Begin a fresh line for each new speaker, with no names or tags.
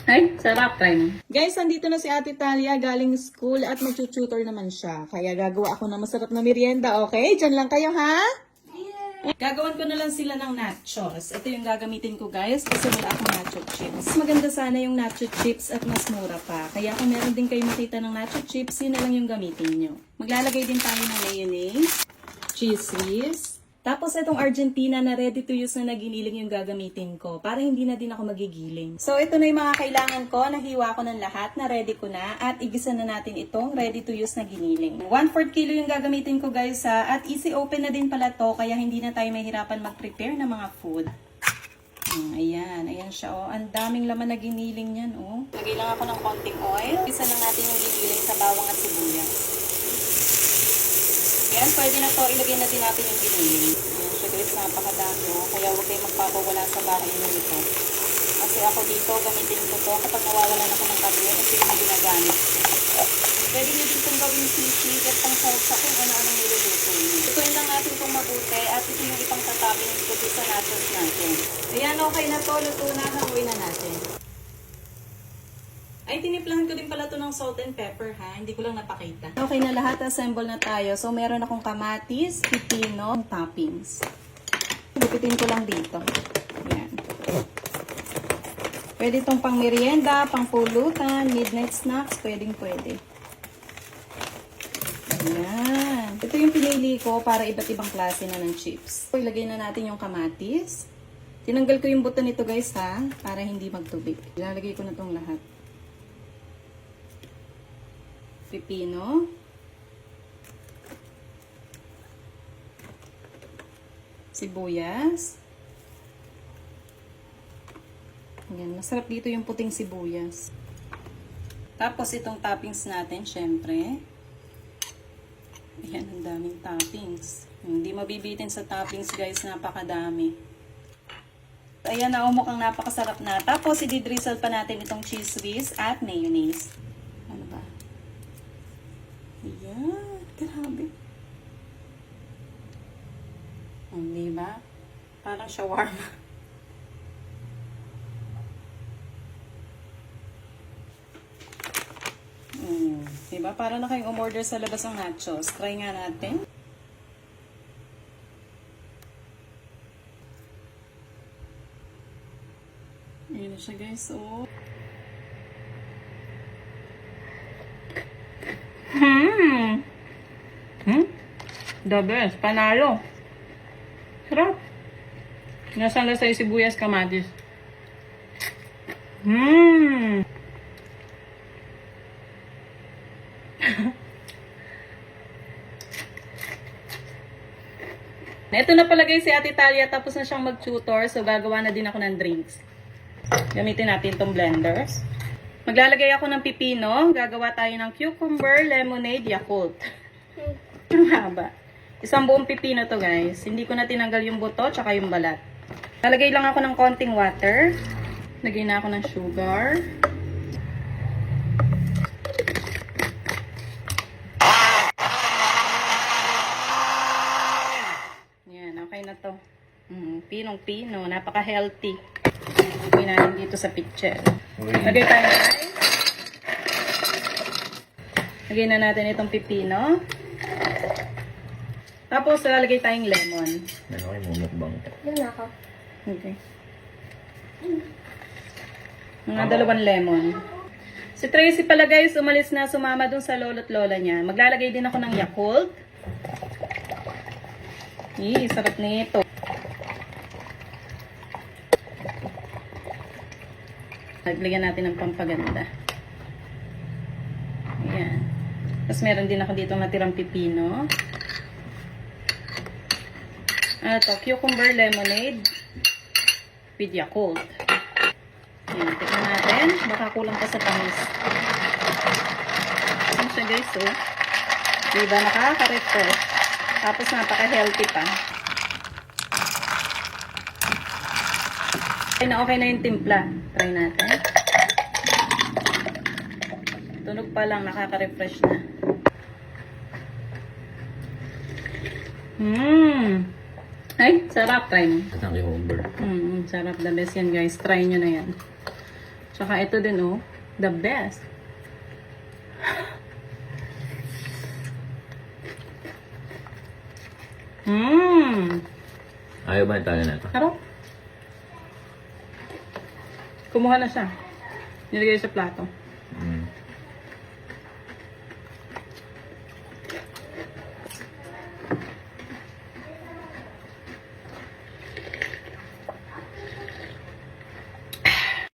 Ay, sarap. Try mo. Guys, andito na si Ate Talia galing school at mag-tutor naman siya. Kaya gagawa ako ng masarap na merienda, okay? Diyan lang kayo, ha? Gagawan ko na lang sila ng nachos. Ito yung gagamitin ko, guys, kasi wala akong nacho chips. Maganda sana yung nacho chips at mas mura pa. Kaya kung meron din kayo makita ng nacho chips, yun na lang yung gamitin nyo. Maglalagay din tayo ng mayonnaise, cheese whiz, tapos itong Argentina na ready to use na naginiling yung gagamitin ko para hindi na din ako magigiling. So ito na yung mga kailangan ko. Nahiwa ko ng lahat na ready ko na at igisa na natin itong ready to use na giniling. 1/4 kilo yung gagamitin ko, guys, ha? At easy open na din pala to kaya hindi na tayo mahirapan mag-prepare ng mga food. Ayan siya, oh. Ang daming laman na giniling yan, oh. Lagay lang ako ng konting oil. Igisa na natin yung giniling sa bawang at sibuyas. Ayan, pwede na to. Ilagay na din natin yung giniling. Ayan siya, guys, napakadami, oh. Kaya huwag kayong magpapawala sa bahay nyo ito. Kasi ako dito, gamitin ko to kapag nawawalan ako ng karne kasi yung ginagamit. Pwede nyo din itong gawing sisig at pang salsa kung ano-anong niluluto nyo. Ituin lang natin itong mabuti at ito yung ipang tatapping ko sa nachos natin. Ayan, okay na to. Luto na. Hanguin na natin. Ay, tiniplahan ko din pala to ng salt and pepper, ha? Hindi ko lang napakita. Okay na lahat. Assemble na tayo. So, meron akong kamatis, pipino, toppings. Gupitin ko lang dito. Ayan. Pwede itong pang merienda, pang pulutan, midnight snacks. Pwedeng pwede. Ayan. Ito yung pinili ko para iba't ibang klase na ng chips. So, ilagay na natin yung kamatis. Tinanggal ko yung buto nito, guys, ha? Para hindi magtubig. Ilalagay ko na itong lahat. Pipino. Sibuyas. Ayan, masarap dito yung puting sibuyas. Tapos itong toppings natin, syempre. Ayan, ang daming toppings. Hindi mabibitin sa toppings, guys, napakadami. Ayan na, mukhang napakasarap na. Tapos i-drizzle pa natin itong cheese whiz at mayonnaise. Ano ba? Ayan, grabe. Diba? Parang shawarma. Diba? Parang na kayong umorder sa labas ng nachos. Try nga natin. Ayan na siya, guys. Oh. The best. Panalo. Sarap. Nasaan na sa'yo sibuyas, kamatis. Ito na pala, guys, si Ate Talia. Tapos na siyang mag-tutor. So, gagawa na din ako ng drinks. Gamitin natin itong blenders. Maglalagay ako ng pipino. Gagawa tayo ng cucumber, lemonade, Yakult. Ang haba. Isang buong pipino to, guys. Hindi ko na tinanggal yung buto tsaka yung balat. Lalagay lang ako ng konting water. Lagay na ako ng sugar. Yan, okay na to. Pinong-pino. Napaka-healthy. Lagay natin dito sa picture. Lagay tayo ng ice. Lagay na natin itong pipino. Tapos, lalagay tayong lemon.
Ano kayo mumukbang?
Yan ako.
Okay. Mga 2 lemon. Si Tracy pala, guys, umalis na, sumama dun sa lolo't lola niya. Maglalagay din ako ng Yakult. Sarap nito. Naglagyan natin ng pampaganda. Ayan. Tapos meron din ako dito natirang pipino. Ano to? Cucumber lemonade with Yakult. Ayan, tignan natin. Baka kulang pa sa tamis. Ayan siya, guys, oh. Diba, nakaka-refresh. Tapos napaka-healthy pa. Okay na yung timpla. Try natin. Tunog pa lang, nakaka-refresh na. Ay, sarap. Try mo.
At ang humber.
Sarap. The best yan, guys. Try nyo na yan. Tsaka ito din, oh. The best.
Ayaw ba yung tayo na ito?
Sarap. Kumuha na siya. Nilagay sa plato.